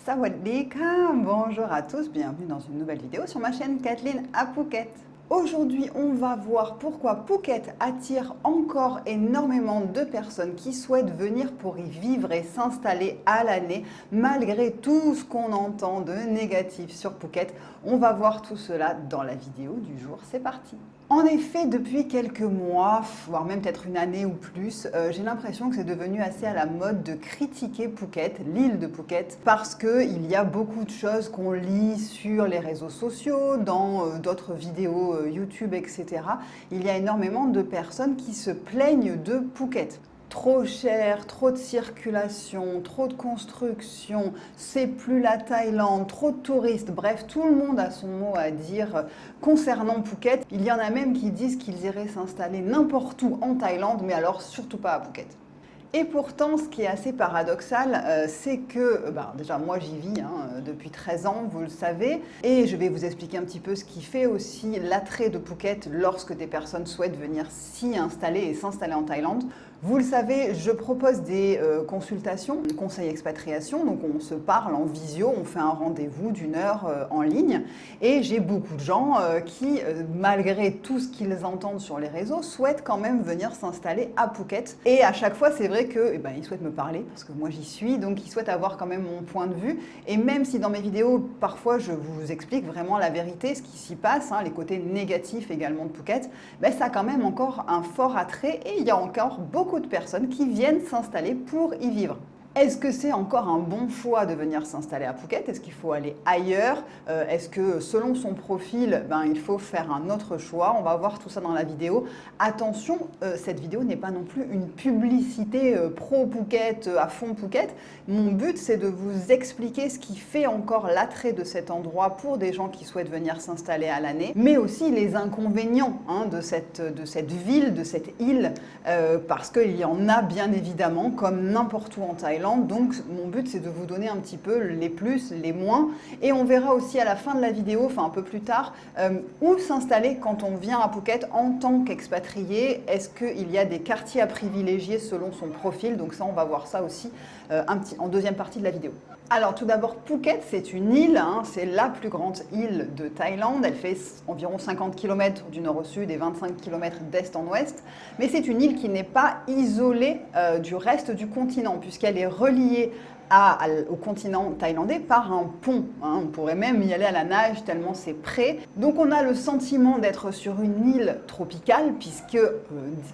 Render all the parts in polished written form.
Sawadika, bonjour à tous, bienvenue dans une nouvelle vidéo sur ma chaîne Kathleen à Phuket. Aujourd'hui, on va voir pourquoi Phuket attire encore énormément de personnes qui souhaitent venir pour y vivre et s'installer à l'année, malgré tout ce qu'on entend de négatif sur Phuket. On va voir tout cela dans la vidéo du jour, c'est parti. En effet, depuis quelques mois, voire même peut-être une année ou plus, j'ai l'impression que c'est devenu assez à la mode de critiquer Phuket, l'île de Phuket, parce qu'il y a beaucoup de choses qu'on lit sur les réseaux sociaux, dans d'autres vidéos YouTube, etc. Il y a énormément de personnes qui se plaignent de Phuket. Trop cher, trop de circulation, trop de construction, c'est plus la Thaïlande, trop de touristes, bref, tout le monde a son mot à dire concernant Phuket. Il y en a même qui disent qu'ils iraient s'installer n'importe où en Thaïlande, mais alors surtout pas à Phuket. Et pourtant, ce qui est assez paradoxal, c'est que, déjà moi j'y vis depuis 13 ans, vous le savez, et je vais vous expliquer un petit peu ce qui fait aussi l'attrait de Phuket lorsque des personnes souhaitent venir s'y installer et s'installer en Thaïlande. Vous le savez, je propose des consultations, conseils expatriation, donc on se parle en visio, on fait un rendez-vous d'une heure en ligne, et j'ai beaucoup de gens qui, malgré tout ce qu'ils entendent sur les réseaux, souhaitent quand même venir s'installer à Phuket. Et à chaque fois, c'est vrai que, ils souhaitent me parler, parce que moi j'y suis, donc ils souhaitent avoir quand même mon point de vue. Et même si dans mes vidéos, parfois je vous explique vraiment la vérité, ce qui s'y passe, les côtés négatifs également de Phuket, ça a quand même encore un fort attrait, et il y a encore beaucoup de personnes qui viennent s'installer pour y vivre. Est-ce que c'est encore un bon choix de venir s'installer à Phuket? Est-ce qu'il faut aller ailleurs? Est-ce que selon son profil, il faut faire un autre choix? On va voir tout ça dans la vidéo. Attention, cette vidéo n'est pas non plus une publicité pro-Phuket, à fond Phuket. Mon but, c'est de vous expliquer ce qui fait encore l'attrait de cet endroit pour des gens qui souhaitent venir s'installer à l'année, mais aussi les inconvénients de cette ville, de cette île, parce qu'il y en a bien évidemment, comme n'importe où en Thaïlande. Donc mon but c'est de vous donner un petit peu les plus, les moins, et on verra aussi à la fin de la vidéo, enfin un peu plus tard, où s'installer quand on vient à Phuket en tant qu'expatrié. Est-ce qu'il y a des quartiers à privilégier selon son profil? Donc ça on va voir ça aussi en deuxième partie de la vidéo. Alors tout d'abord, Phuket, c'est une île, c'est la plus grande île de Thaïlande. Elle fait environ 50 km du nord au sud et 25 km d'est en ouest. Mais c'est une île qui n'est pas isolée du reste du continent, puisqu'elle est reliée au continent thaïlandais par un pont. On pourrait même y aller à la nage tellement c'est près. Donc on a le sentiment d'être sur une île tropicale, puisque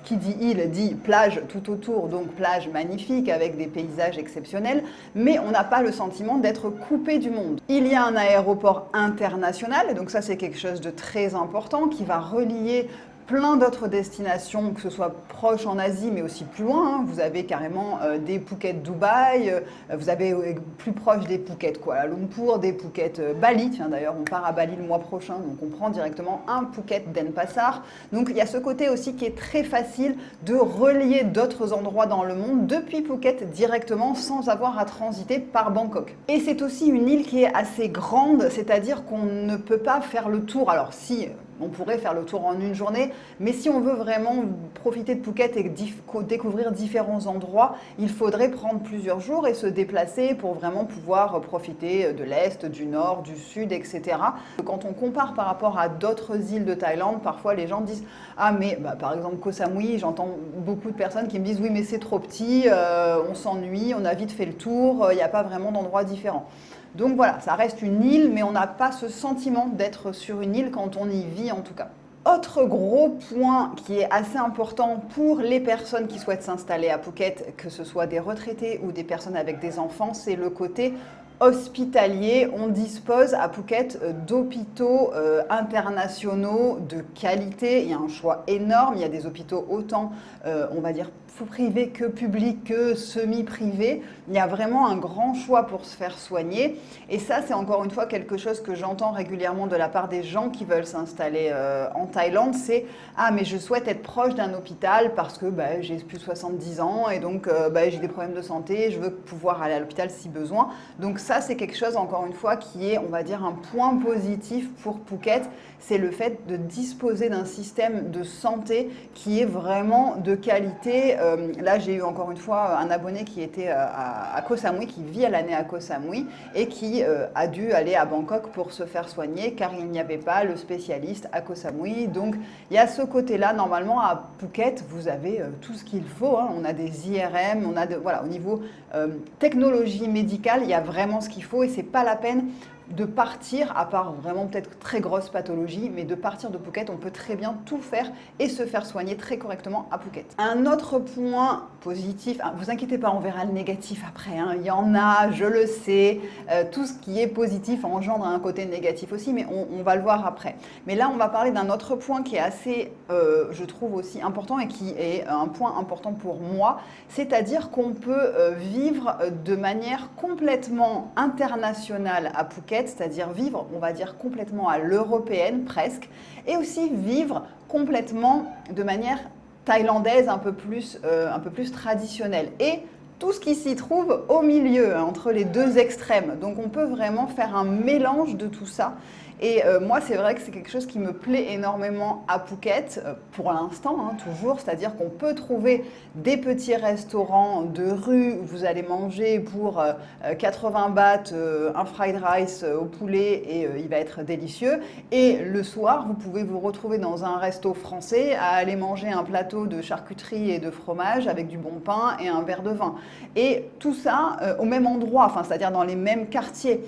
qui dit île dit plage tout autour, donc plage magnifique avec des paysages exceptionnels, mais on n'a pas le sentiment d'être coupé du monde. Il y a un aéroport international, et donc ça c'est quelque chose de très important qui va relier plein d'autres destinations, que ce soit proche en Asie, mais aussi plus loin. Vous avez carrément des Phuket Dubaï, vous avez plus proche des Phuket Kuala Lumpur, des Phuket Bali. Tiens, d'ailleurs, on part à Bali le mois prochain, donc on prend directement un Phuket Denpasar. Donc il y a ce côté aussi qui est très facile de relier d'autres endroits dans le monde depuis Phuket directement sans avoir à transiter par Bangkok. Et c'est aussi une île qui est assez grande, c'est-à-dire qu'on ne peut pas faire le tour. Alors si on pourrait faire le tour en une journée, mais si on veut vraiment profiter de Phuket et découvrir différents endroits, il faudrait prendre plusieurs jours et se déplacer pour vraiment pouvoir profiter de l'Est, du Nord, du Sud, etc. Quand on compare par rapport à d'autres îles de Thaïlande, parfois les gens disent « Ah mais par exemple Koh Samui, j'entends beaucoup de personnes qui me disent « Oui mais c'est trop petit, on s'ennuie, on a vite fait le tour, il n'y a pas vraiment d'endroits différents ». Donc voilà, ça reste une île, mais on n'a pas ce sentiment d'être sur une île quand on y vit en tout cas. Autre gros point qui est assez important pour les personnes qui souhaitent s'installer à Phuket, que ce soit des retraités ou des personnes avec des enfants, c'est le côté hospitalier. On dispose à Phuket d'hôpitaux internationaux de qualité. Il y a un choix énorme. Il y a des hôpitaux autant, on va dire, privés que publics que semi-privés. Il y a vraiment un grand choix pour se faire soigner. Et ça, c'est encore une fois quelque chose que j'entends régulièrement de la part des gens qui veulent s'installer en Thaïlande. C'est « Ah, mais je souhaite être proche d'un hôpital parce que j'ai plus de 70 ans et donc j'ai des problèmes de santé. Je veux pouvoir aller à l'hôpital si besoin. » Donc ça, c'est quelque chose, encore une fois, qui est, on va dire, un point positif pour Phuket. C'est le fait de disposer d'un système de santé qui est vraiment de qualité. Là, j'ai eu encore une fois un abonné qui était à Koh Samui, qui vit à l'année à Koh Samui et qui a dû aller à Bangkok pour se faire soigner car il n'y avait pas le spécialiste à Koh Samui. Donc, il y a ce côté-là. Normalement, à Phuket, vous avez tout ce qu'il faut. Hein. On a des IRM, on a voilà, au niveau technologie médicale, il y a vraiment ce qu'il faut et c'est pas la peine de partir, à part vraiment peut-être très grosse pathologie, mais de partir de Phuket, on peut très bien tout faire et se faire soigner très correctement à Phuket. Un autre point positif, vous inquiétez pas, on verra le négatif après, hein. Il y en a, je le sais, tout ce qui est positif engendre un côté négatif aussi, mais on va le voir après. Mais là, on va parler d'un autre point qui est assez, je trouve aussi important et qui est un point important pour moi, c'est-à-dire qu'on peut vivre de manière complètement internationale à Phuket, c'est-à-dire vivre, on va dire, complètement à l'européenne presque, et aussi vivre complètement de manière thaïlandaise un peu plus traditionnelle. Et tout ce qui s'y trouve au milieu, hein, entre les deux extrêmes. Donc on peut vraiment faire un mélange de tout ça. Et moi, c'est vrai que c'est quelque chose qui me plaît énormément à Phuket, pour l'instant, hein, toujours. C'est-à-dire qu'on peut trouver des petits restaurants de rue où vous allez manger pour 80 bahts, un fried rice au poulet et il va être délicieux. Et le soir, vous pouvez vous retrouver dans un resto français à aller manger un plateau de charcuterie et de fromage avec du bon pain et un verre de vin. Et tout ça au même endroit, enfin, c'est-à-dire dans les mêmes quartiers,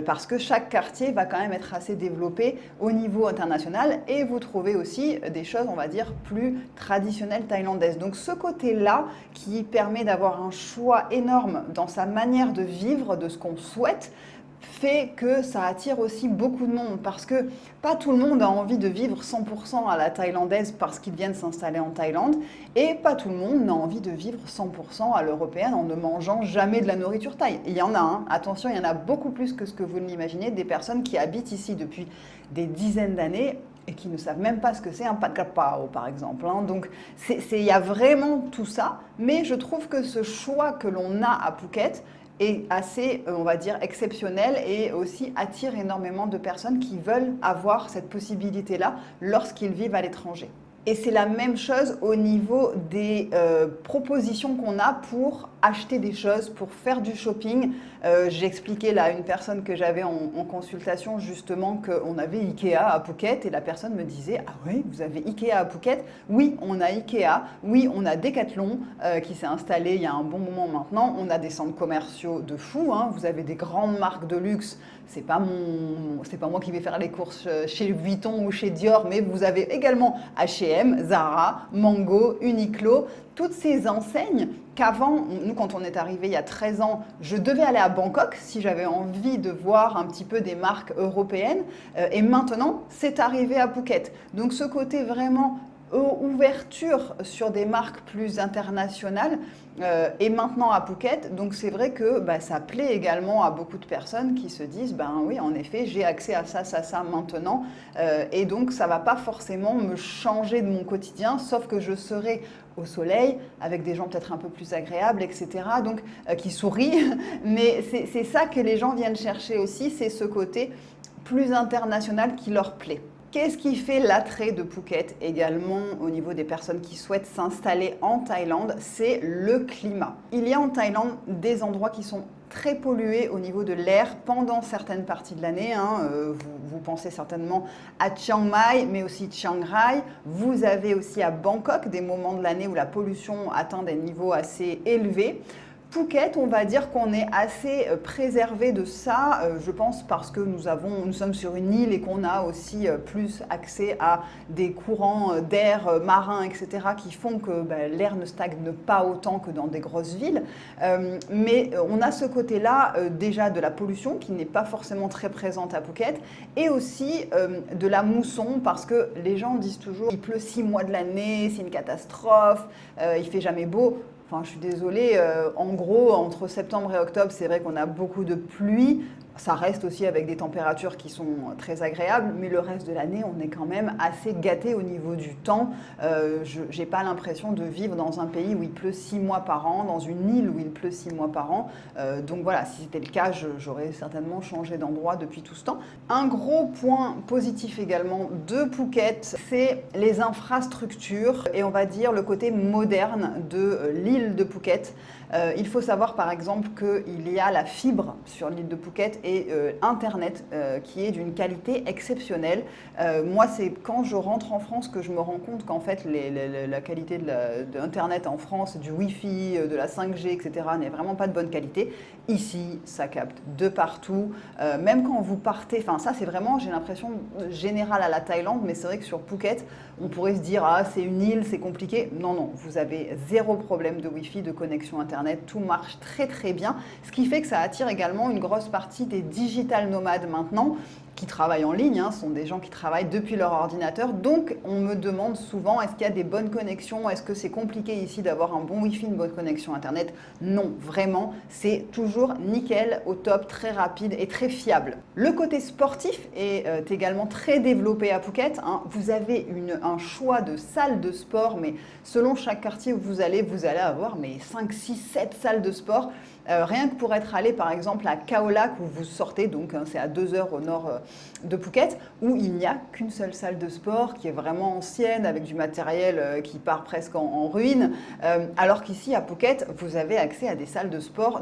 parce que chaque quartier va quand même être assez développé au niveau international et vous trouvez aussi des choses, on va dire, plus traditionnelles thaïlandaises. Donc ce côté-là qui permet d'avoir un choix énorme dans sa manière de vivre, de ce qu'on souhaite, fait que ça attire aussi beaucoup de monde parce que pas tout le monde a envie de vivre 100% à la thaïlandaise parce qu'ils viennent s'installer en Thaïlande et pas tout le monde n'a envie de vivre 100% à l'européenne en ne mangeant jamais de la nourriture thaï. Il y en a, hein, attention, il y en a beaucoup plus que ce que vous l'imaginez, des personnes qui habitent ici depuis des dizaines d'années et qui ne savent même pas ce que c'est un pad kra pao, par exemple. Hein. Donc, il y a vraiment tout ça, mais je trouve que ce choix que l'on a à Phuket est assez, on va dire, exceptionnel et aussi attire énormément de personnes qui veulent avoir cette possibilité-là lorsqu'ils vivent à l'étranger. Et c'est la même chose au niveau des propositions qu'on a pour acheter des choses, pour faire du shopping. J'ai expliqué là à une personne que j'avais en consultation justement qu'on avait Ikea à Phuket et la personne me disait « Ah oui, vous avez Ikea à Phuket ?» Oui, on a Ikea, oui, on a Decathlon qui s'est installé il y a un bon moment maintenant. On a des centres commerciaux de fou, hein. Vous avez des grandes marques de luxe. C'est pas moi qui vais faire les courses chez Vuitton ou chez Dior, mais vous avez également H&M, Zara, Mango, Uniqlo, toutes ces enseignes qu'avant, nous quand on est arrivé il y a 13 ans, je devais aller à Bangkok si j'avais envie de voir un petit peu des marques européennes et maintenant c'est arrivé à Phuket. Donc ce côté vraiment ouverture sur des marques plus internationales et maintenant à Phuket. Donc c'est vrai que ça plaît également à beaucoup de personnes qui se disent oui, en effet, j'ai accès à ça maintenant et donc ça ne va pas forcément me changer de mon quotidien, sauf que je serai au soleil avec des gens peut-être un peu plus agréables, etc. Donc qui sourient. Mais c'est ça que les gens viennent chercher aussi, c'est ce côté plus international qui leur plaît. Qu'est-ce qui fait l'attrait de Phuket également au niveau des personnes qui souhaitent s'installer en Thaïlande? C'est le climat. Il y a en Thaïlande des endroits qui sont très pollués au niveau de l'air pendant certaines parties de l'année. Hein. Vous pensez certainement à Chiang Mai, mais aussi Chiang Rai. Vous avez aussi à Bangkok des moments de l'année où la pollution atteint des niveaux assez élevés. Phuket, on va dire qu'on est assez préservé de ça, je pense parce que nous sommes sur une île et qu'on a aussi plus accès à des courants d'air marin, etc., qui font que l'air ne stagne pas autant que dans des grosses villes. Mais on a ce côté-là déjà de la pollution qui n'est pas forcément très présente à Phuket et aussi de la mousson parce que les gens disent toujours il pleut 6 mois de l'année, c'est une catastrophe, il fait jamais beau. Enfin, je suis désolée, en gros, entre septembre et octobre, c'est vrai qu'on a beaucoup de pluie. Ça reste aussi avec des températures qui sont très agréables, mais le reste de l'année, on est quand même assez gâté au niveau du temps. Je n'ai pas l'impression de vivre dans un pays où il pleut 6 mois par an, dans une île où il pleut 6 mois par an. Donc voilà, si c'était le cas, j'aurais certainement changé d'endroit depuis tout ce temps. Un gros point positif également de Phuket, c'est les infrastructures et on va dire le côté moderne de l'île de Phuket. Il faut savoir par exemple qu'il y a la fibre sur l'île de Phuket et Internet qui est d'une qualité exceptionnelle. Moi, c'est quand je rentre en France que je me rends compte qu'en fait la qualité de Internet en France, du Wi-Fi, de la 5G, etc. n'est vraiment pas de bonne qualité. Ici, ça capte de partout. Même quand vous partez, enfin ça c'est vraiment, j'ai l'impression, générale à la Thaïlande, mais c'est vrai que sur Phuket, on pourrait se dire, ah c'est une île, c'est compliqué. Non, non, vous avez zéro problème de Wi-Fi, de connexion Internet, tout marche très très bien. Ce qui fait que ça attire également une grosse partie des digital nomades maintenant, qui travaillent en ligne, ce sont des gens qui travaillent depuis leur ordinateur. Donc, on me demande souvent, est-ce qu'il y a des bonnes connexions? Est-ce que c'est compliqué ici d'avoir un bon Wi-Fi, une bonne connexion Internet? Non, vraiment, c'est toujours nickel, au top, très rapide et très fiable. Le côté sportif est également très développé à Phuket. Vous avez un choix de salles de sport, mais selon chaque quartier où vous allez avoir 5, 6, 7 salles de sport. Rien que pour être allé par exemple à Khao Lak où vous sortez, donc c'est à 2 heures au nord de Phuket, où il n'y a qu'une seule salle de sport qui est vraiment ancienne avec du matériel qui part presque en ruine, alors qu'ici à Phuket vous avez accès à des salles de sport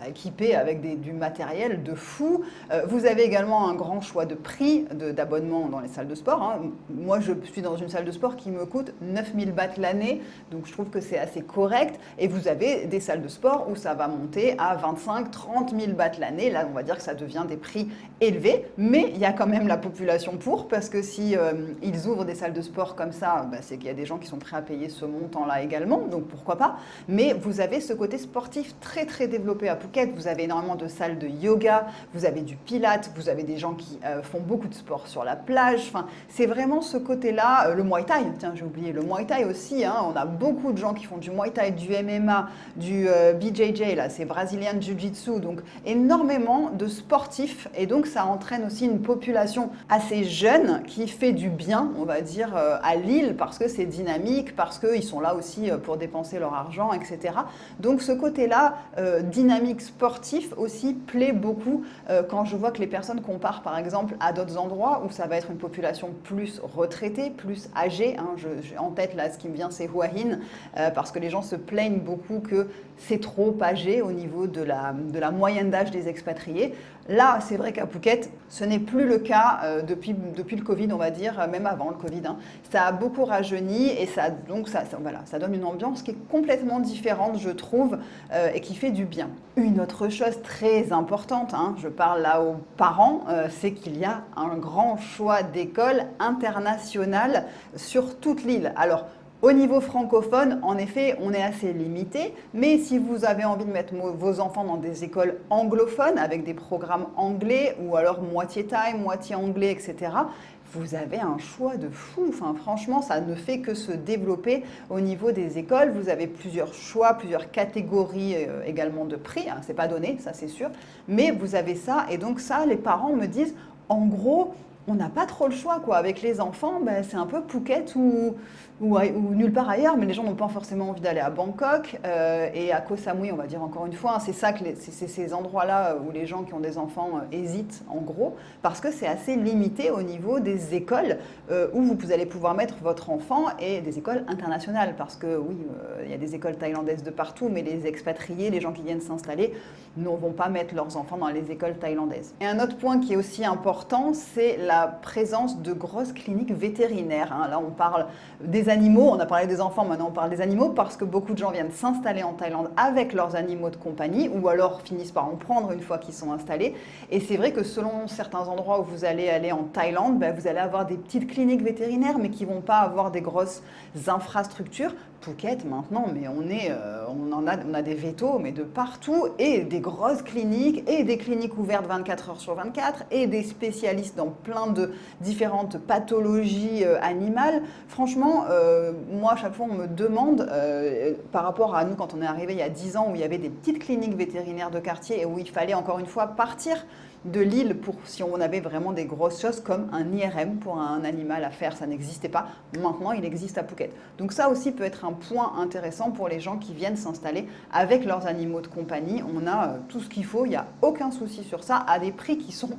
équipées avec du matériel de fou. Vous avez également un grand choix de prix d'abonnement dans les salles de sport. Moi, je suis dans une salle de sport qui me coûte 9000 bahts l'année, donc je trouve que c'est assez correct. Et vous avez des salles de sport où ça va monter à 25-30 000 bahts l'année. Là, on va dire que ça devient des prix élevés, mais il y a quand même la population parce que si ils ouvrent des salles de sport comme ça, c'est qu'il y a des gens qui sont prêts à payer ce montant-là également, donc pourquoi pas. Mais vous avez ce côté sportif très très développé à Phuket. Vous avez énormément de salles de yoga, vous avez du pilates, vous avez des gens qui font beaucoup de sport sur la plage. Enfin, c'est vraiment ce côté-là. Le Muay Thai, tiens, j'ai oublié le Muay Thai aussi. On a beaucoup de gens qui font du Muay Thai, du MMA, du BJJ, là, c'est Brazilian Jiu-Jitsu, donc énormément de sportifs. Et donc, ça entraîne aussi une population assez jeune qui fait du bien, on va dire, à l'île parce que c'est dynamique, parce qu'ils sont là aussi pour dépenser leur argent, etc. Donc, ce côté-là, dynamique sportif aussi plaît beaucoup quand je vois que les personnes comparent par exemple à d'autres endroits où ça va être une population plus retraitée, plus âgée. J'ai en tête là ce qui me vient c'est Hua Hin parce que les gens se plaignent beaucoup que c'est trop âgé au niveau de la moyenne d'âge des expatriés. Là, c'est vrai qu'à Phuket, ce n'est plus le cas depuis le Covid, on va dire, même avant le Covid. Ça a beaucoup rajeuni et ça donne une ambiance qui est complètement différente, je trouve, et qui fait du bien. Une autre chose très importante, je parle là aux parents, c'est qu'il y a un grand choix d'écoles internationales sur toute l'île. Alors, au niveau francophone, en effet, on est assez limité, mais si vous avez envie de mettre vos enfants dans des écoles anglophones avec des programmes anglais ou alors moitié thaï, moitié anglais, etc., vous avez un choix de fou. Enfin, franchement, ça ne fait que se développer au niveau des écoles. Vous avez plusieurs choix, plusieurs catégories également de prix. C'est pas donné, ça c'est sûr, mais vous avez ça. Et donc ça, les parents me disent, en gros, on n'a pas trop le choix, quoi. Avec les enfants, c'est un peu Phuket ou nulle part ailleurs, mais les gens n'ont pas forcément envie d'aller à Bangkok et à Koh Samui, on va dire encore une fois. C'est ça que c'est ces endroits-là où les gens qui ont des enfants hésitent, en gros, parce que c'est assez limité au niveau des écoles où vous allez pouvoir mettre votre enfant et des écoles internationales, parce que oui, il y a des écoles thaïlandaises de partout, mais les expatriés, les gens qui viennent s'installer, ne vont pas mettre leurs enfants dans les écoles thaïlandaises. Et un autre point qui est aussi important, c'est la présence de grosses cliniques vétérinaires. Là, on parle des animaux, on a parlé des enfants, maintenant on parle des animaux, parce que beaucoup de gens viennent s'installer en Thaïlande avec leurs animaux de compagnie, ou alors finissent par en prendre une fois qu'ils sont installés. Et c'est vrai que selon certains endroits où vous allez aller en Thaïlande, vous allez avoir des petites cliniques vétérinaires, mais qui ne vont pas avoir des grosses infrastructures. Phuket maintenant, mais on a des vétos, mais de partout, et des grosses cliniques, et des cliniques ouvertes 24 heures sur 24, et des spécialistes dans plein atteint de différentes pathologies animales. Franchement, moi, à chaque fois, on me demande, par rapport à nous, quand on est arrivé il y a 10 ans, où il y avait des petites cliniques vétérinaires de quartier et où il fallait encore une fois partir de l'île pour si on avait vraiment des grosses choses comme un IRM pour un animal à faire, ça n'existait pas. Maintenant, il existe à Phuket. Donc ça aussi peut être un point intéressant pour les gens qui viennent s'installer avec leurs animaux de compagnie. On a tout ce qu'il faut, il n'y a aucun souci sur ça, à des prix qui sont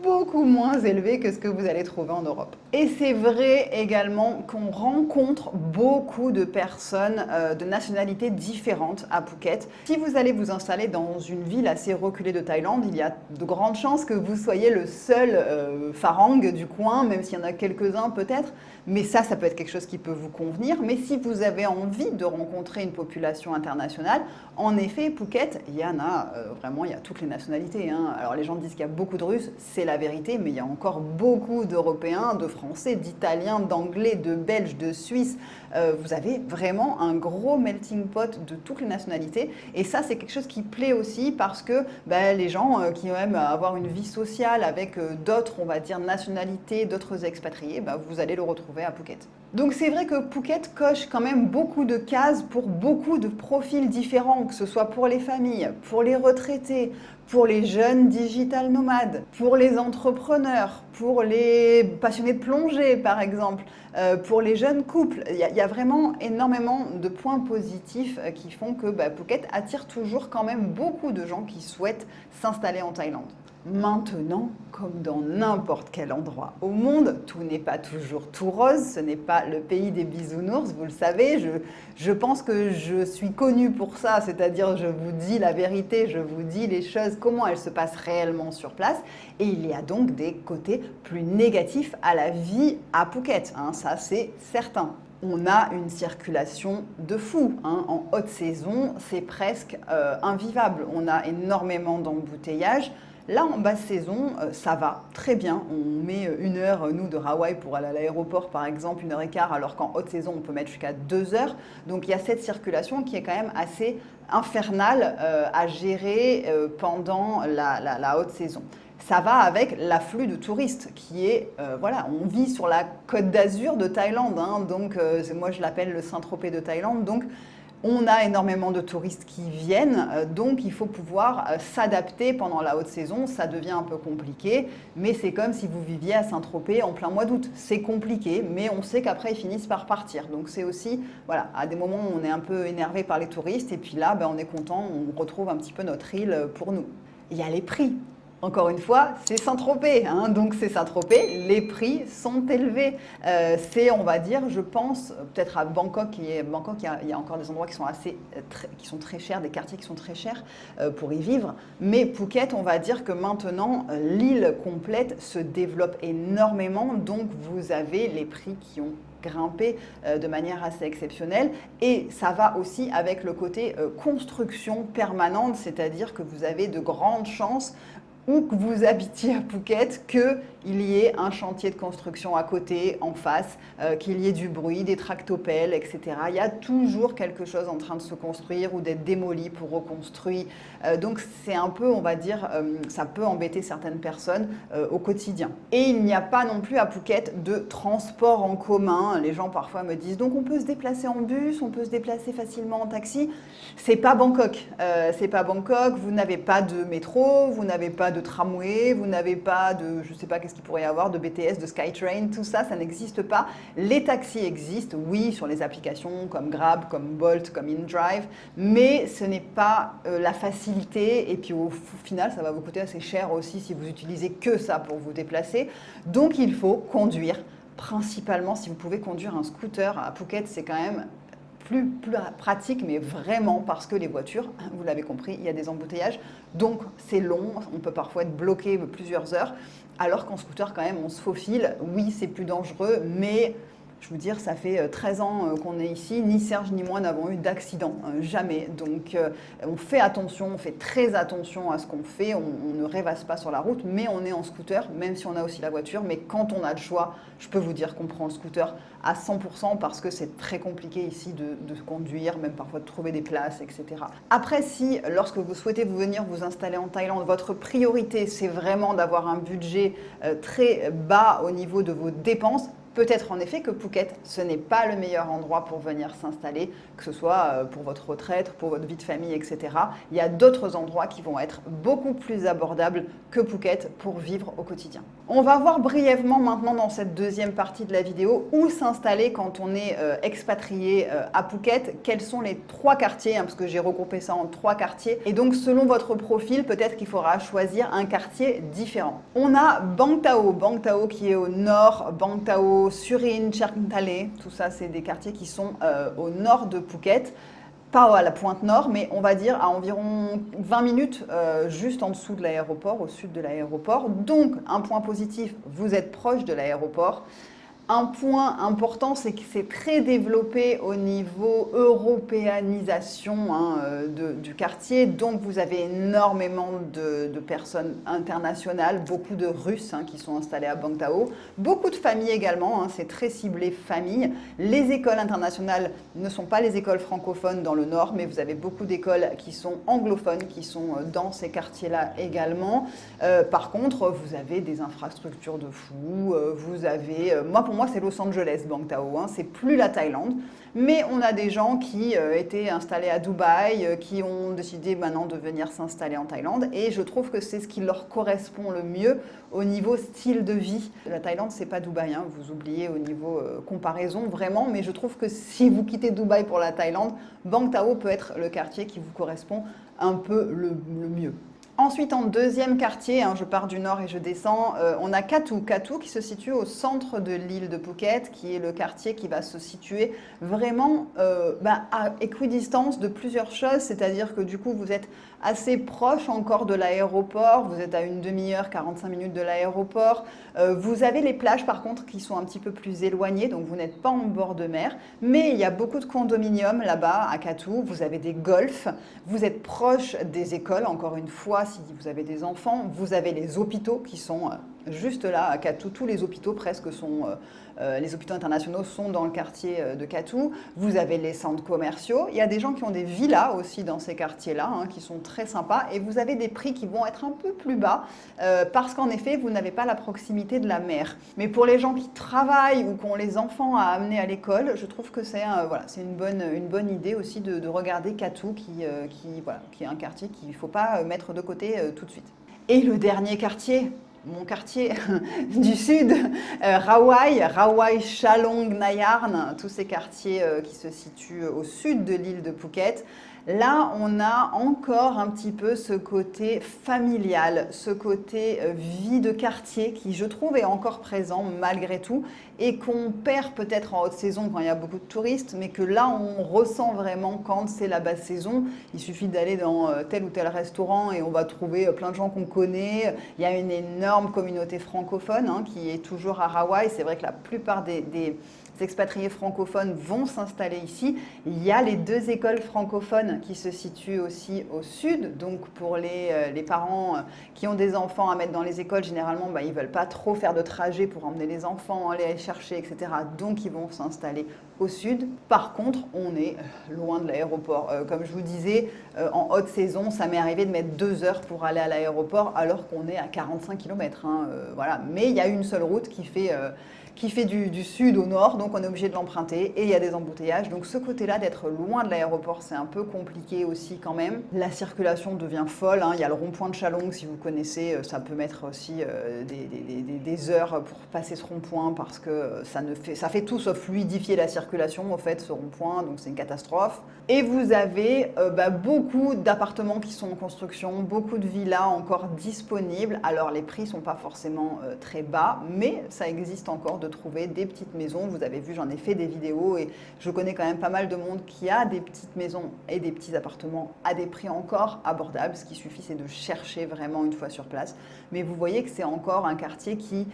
beaucoup moins élevés que ce que vous allez trouver en Europe. Et c'est vrai également qu'on rencontre beaucoup de personnes de nationalités différentes à Phuket. Si vous allez vous installer dans une ville assez reculée de Thaïlande, il y a de grandes chances que vous soyez le seul farang du coin, même s'il y en a quelques-uns peut-être, mais ça peut être quelque chose qui peut vous convenir. Mais si vous avez envie de rencontrer une population internationale, en effet, Phuket, il y en a vraiment, il y a toutes les nationalités, hein. Alors les gens disent qu'il y a beaucoup de Russes, c'est la vérité, mais il y a encore beaucoup d'Européens, de Français, d'Italiens, d'Anglais, de Belges, de Suisses. Vous avez vraiment un gros melting pot de toutes les nationalités. Et ça, c'est quelque chose qui plaît aussi parce que les gens qui aiment avoir une vie sociale avec d'autres, on va dire, nationalités, d'autres expatriés, vous allez le retrouver à Phuket. Donc c'est vrai que Phuket coche quand même beaucoup de cases pour beaucoup de profils différents, que ce soit pour les familles, pour les retraités, pour les jeunes digital nomades, pour les entrepreneurs, pour les passionnés de plongée par exemple, pour les jeunes couples. Il y a vraiment énormément de points positifs qui font que Phuket attire toujours quand même beaucoup de gens qui souhaitent s'installer en Thaïlande. Maintenant, comme dans n'importe quel endroit au monde, tout n'est pas toujours tout rose, ce n'est pas le pays des bisounours, vous le savez, je pense que je suis connue pour ça, c'est-à-dire je vous dis la vérité, je vous dis les choses, comment elles se passent réellement sur place, et il y a donc des côtés plus négatifs à la vie à Phuket, hein, ça c'est certain. On a une circulation de fou, hein. En haute saison, c'est presque invivable, on a énormément d'embouteillages. Là, en basse saison, ça va très bien. On met 1 heure, nous, de Hawaï pour aller à l'aéroport, par exemple, 1 h 15, alors qu'en haute saison, on peut mettre jusqu'à 2 heures. Donc, il y a cette circulation qui est quand même assez infernale à gérer pendant la haute saison. Ça va avec l'afflux de touristes qui est, on vit sur la côte d'Azur de Thaïlande, hein, donc moi je l'appelle le Saint-Tropez de Thaïlande, donc on a énormément de touristes qui viennent, donc il faut pouvoir s'adapter pendant la haute saison. Ça devient un peu compliqué, mais c'est comme si vous viviez à Saint-Tropez en plein mois d'août. C'est compliqué, mais on sait qu'après ils finissent par partir. Donc c'est aussi, à des moments où on est un peu énervé par les touristes, et puis là, on est content, on retrouve un petit peu notre île pour nous. Il y a les prix. Encore une fois, c'est Saint-Tropez, hein, donc c'est Saint-Tropez, les prix sont élevés. C'est, on va dire, je pense, peut-être à Bangkok, il y a encore des endroits qui sont très chers, des quartiers qui sont très chers pour y vivre. Mais Phuket, on va dire que maintenant, l'île complète se développe énormément, donc vous avez les prix qui ont grimpé de manière assez exceptionnelle, et ça va aussi avec le côté construction permanente, c'est-à-dire que vous avez de grandes chances ou que vous habitiez à Phuket, qu'il y ait un chantier de construction à côté, en face, qu'il y ait du bruit, des tractopelles, etc. Il y a toujours quelque chose en train de se construire ou d'être démoli pour reconstruire. Donc c'est un peu, on va dire, ça peut embêter certaines personnes au quotidien. Et il n'y a pas non plus à Phuket de transport en commun. Les gens parfois me disent, donc on peut se déplacer en bus, on peut se déplacer facilement en taxi. C'est pas Bangkok. C'est pas Bangkok, vous n'avez pas de métro, vous n'avez pas de tramway, vous n'avez pas de, je sais pas qu'est-ce qu'il pourrait y avoir, de BTS, de Skytrain, tout ça, ça n'existe pas. Les taxis existent, oui, sur les applications comme Grab, comme Bolt, comme InDrive, mais ce n'est pas la facilité, et puis au final, ça va vous coûter assez cher aussi si vous utilisez que ça pour vous déplacer. Donc il faut conduire, principalement si vous pouvez conduire un scooter à Phuket, c'est quand même plus pratique, mais vraiment parce que les voitures, vous l'avez compris, il y a des embouteillages, donc c'est long, on peut parfois être bloqué plusieurs heures, alors qu'en scooter quand même on se faufile, oui c'est plus dangereux, mais Je vous dire, ça fait 13 ans qu'on est ici, ni Serge ni moi n'avons eu d'accident, jamais. Donc on fait attention, on fait très attention à ce qu'on fait, on ne rêvasse pas sur la route, mais on est en scooter, même si on a aussi la voiture. Mais quand on a le choix, je peux vous dire qu'on prend le scooter à 100% parce que c'est très compliqué ici de conduire, même parfois de trouver des places, etc. Après, si lorsque vous souhaitez venir vous installer en Thaïlande, votre priorité c'est vraiment d'avoir un budget très bas au niveau de vos dépenses, peut-être en effet que Phuket, ce n'est pas le meilleur endroit pour venir s'installer, que ce soit pour votre retraite, pour votre vie de famille, etc. Il y a d'autres endroits qui vont être beaucoup plus abordables que Phuket pour vivre au quotidien. On va voir brièvement maintenant dans cette deuxième partie de la vidéo où s'installer quand on est expatrié à Phuket, quels sont les 3 quartiers, parce que j'ai regroupé ça en 3 quartiers. Et donc selon votre profil, peut-être qu'il faudra choisir un quartier différent. On a Bang Tao, Bang Tao qui est au nord, Bang Tao, Surin, Cherngtale, tout ça c'est des quartiers qui sont au nord de Phuket, pas à la pointe nord, mais on va dire à environ 20 minutes juste en dessous de l'aéroport, au sud de l'aéroport. Donc un point positif, vous êtes proche de l'aéroport. Un point important, c'est que c'est très développé au niveau européanisation du quartier. Donc, vous avez énormément de personnes internationales, beaucoup de Russes qui sont installés à Bang Tao. Beaucoup de familles également, c'est très ciblé famille. Les écoles internationales ne sont pas les écoles francophones dans le nord, mais vous avez beaucoup d'écoles qui sont anglophones, qui sont dans ces quartiers-là également. Par contre, vous avez des infrastructures de fou. Vous avez, pour moi, c'est Los Angeles, Bang Tao, c'est plus la Thaïlande. Mais on a des gens qui étaient installés à Dubaï, qui ont décidé maintenant de venir s'installer en Thaïlande. Et je trouve que c'est ce qui leur correspond le mieux au niveau style de vie. La Thaïlande, c'est pas Dubaï, vous oubliez au niveau comparaison vraiment. Mais je trouve que si vous quittez Dubaï pour la Thaïlande, Bang Tao peut être le quartier qui vous correspond un peu le mieux. Ensuite, en deuxième quartier, je pars du nord et je descends, on a Katu. Katu qui se situe au centre de l'île de Phuket, qui est le quartier qui va se situer vraiment à équidistance de plusieurs choses, c'est-à-dire que du coup, vous êtes assez proche encore de l'aéroport, vous êtes à une demi-heure, 45 minutes de l'aéroport. Vous avez les plages par contre qui sont un petit peu plus éloignées, donc vous n'êtes pas en bord de mer, mais il y a beaucoup de condominiums là-bas à Katu, vous avez des golfs, vous êtes proche des écoles, encore une fois, si vous avez des enfants, vous avez les hôpitaux qui sont juste là à Katu, tous les hôpitaux presque sont, les hôpitaux internationaux sont dans le quartier de Katu, vous avez les centres commerciaux, il y a des gens qui ont des villas aussi dans ces quartiers-là, qui sont très sympas, et vous avez des prix qui vont être un peu plus bas, parce qu'en effet, vous n'avez pas la proximité de la mer. Mais pour les gens qui travaillent ou qui ont les enfants à amener à l'école, je trouve que c'est une bonne idée aussi de regarder Katu, qui est un quartier qu'il ne faut pas mettre de côté tout de suite. Et le dernier quartier, mon quartier du sud, Rawai, Chalong, Nayarn, tous ces quartiers qui se situent au sud de l'île de Phuket. Là, on a encore un petit peu ce côté familial, ce côté vie de quartier qui, je trouve, est encore présent malgré tout et qu'on perd peut-être en haute saison quand il y a beaucoup de touristes, mais que là, on ressent vraiment quand c'est la basse saison. Il suffit d'aller dans tel ou tel restaurant et on va trouver plein de gens qu'on connaît. Il y a une énorme communauté francophone qui est toujours à Rawai. C'est vrai que la plupart des expatriés francophones vont s'installer ici. Il y a les 2 écoles francophones qui se situent aussi au sud. Donc pour les parents qui ont des enfants à mettre dans les écoles, généralement, ils ne veulent pas trop faire de trajet pour emmener les enfants, aller les chercher, etc. Donc ils vont s'installer au sud. Par contre, on est loin de l'aéroport. Comme je vous disais, en haute saison, ça m'est arrivé de mettre 2 heures pour aller à l'aéroport alors qu'on est à 45 km. Voilà. Mais il y a une seule route qui fait du sud au nord, donc on est obligé de l'emprunter et il y a des embouteillages. Donc ce côté-là d'être loin de l'aéroport, c'est un peu compliqué aussi quand même. La circulation devient folle, il y a le rond-point de Chalong, si vous connaissez, ça peut mettre aussi des heures pour passer ce rond-point parce que ça fait tout sauf fluidifier la circulation en fait, ce rond-point, donc c'est une catastrophe. Et vous avez beaucoup d'appartements qui sont en construction, beaucoup de villas encore disponibles. Alors les prix ne sont pas forcément très bas, mais ça existe encore de trouver des petites maisons. Vous avez avez vu, j'en ai fait des vidéos et je connais quand même pas mal de monde qui a des petites maisons et des petits appartements à des prix encore abordables. Ce qui suffit, c'est de chercher vraiment une fois sur place. Mais vous voyez que c'est encore un quartier qui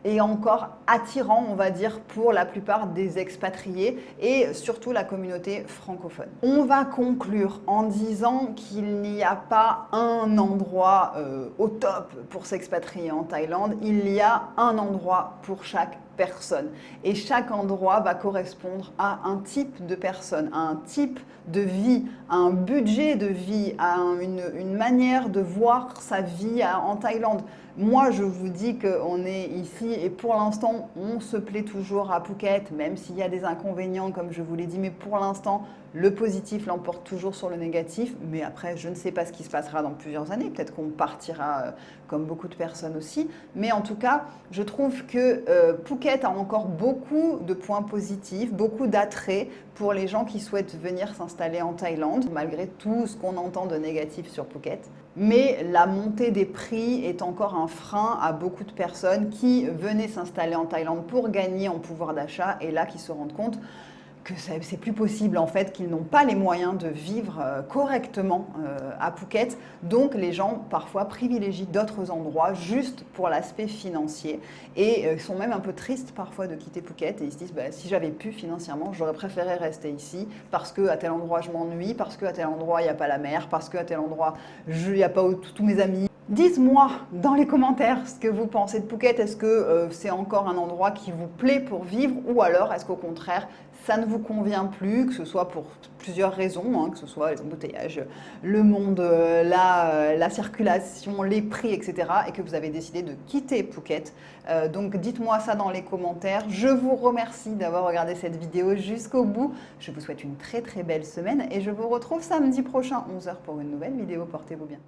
est encore attirant, on va dire, pour la plupart des expatriés et surtout la communauté francophone. On va conclure en disant qu'il n'y a pas un endroit au top pour s'expatrier en Thaïlande, il y a un endroit pour chaque personne. Et chaque endroit va correspondre à un type de personne, à un type de vie, à un budget de vie, à une manière de voir sa vie en Thaïlande. Moi, je vous dis qu'on est ici et pour l'instant, on se plaît toujours à Phuket, même s'il y a des inconvénients, comme je vous l'ai dit. Mais pour l'instant, le positif l'emporte toujours sur le négatif. Mais après, je ne sais pas ce qui se passera dans plusieurs années. Peut-être qu'on partira comme beaucoup de personnes aussi. Mais en tout cas, je trouve que Phuket a encore beaucoup de points positifs, beaucoup d'attraits pour les gens qui souhaitent venir s'installer en Thaïlande, malgré tout ce qu'on entend de négatif sur Phuket. Mais la montée des prix est encore un frein à beaucoup de personnes qui venaient s'installer en Thaïlande pour gagner en pouvoir d'achat et là qui se rendent compte que c'est plus possible en fait, qu'ils n'ont pas les moyens de vivre correctement à Phuket. Donc les gens parfois privilégient d'autres endroits juste pour l'aspect financier et sont même un peu tristes parfois de quitter Phuket et ils se disent si j'avais pu financièrement, j'aurais préféré rester ici parce qu'à tel endroit je m'ennuie, parce qu'à tel endroit il n'y a pas la mer, parce qu'à tel endroit il n'y a pas tous mes amis. Dites-moi dans les commentaires ce que vous pensez de Phuket. Est-ce que c'est encore un endroit qui vous plaît pour vivre ou alors est-ce qu'au contraire ça ne vous convient plus, que ce soit pour plusieurs raisons, que ce soit les embouteillages, le monde, la circulation, les prix, etc. et que vous avez décidé de quitter Phuket. Donc dites-moi ça dans les commentaires. Je vous remercie d'avoir regardé cette vidéo jusqu'au bout. Je vous souhaite une très très belle semaine et je vous retrouve samedi prochain 11 h pour une nouvelle vidéo. Portez-vous bien.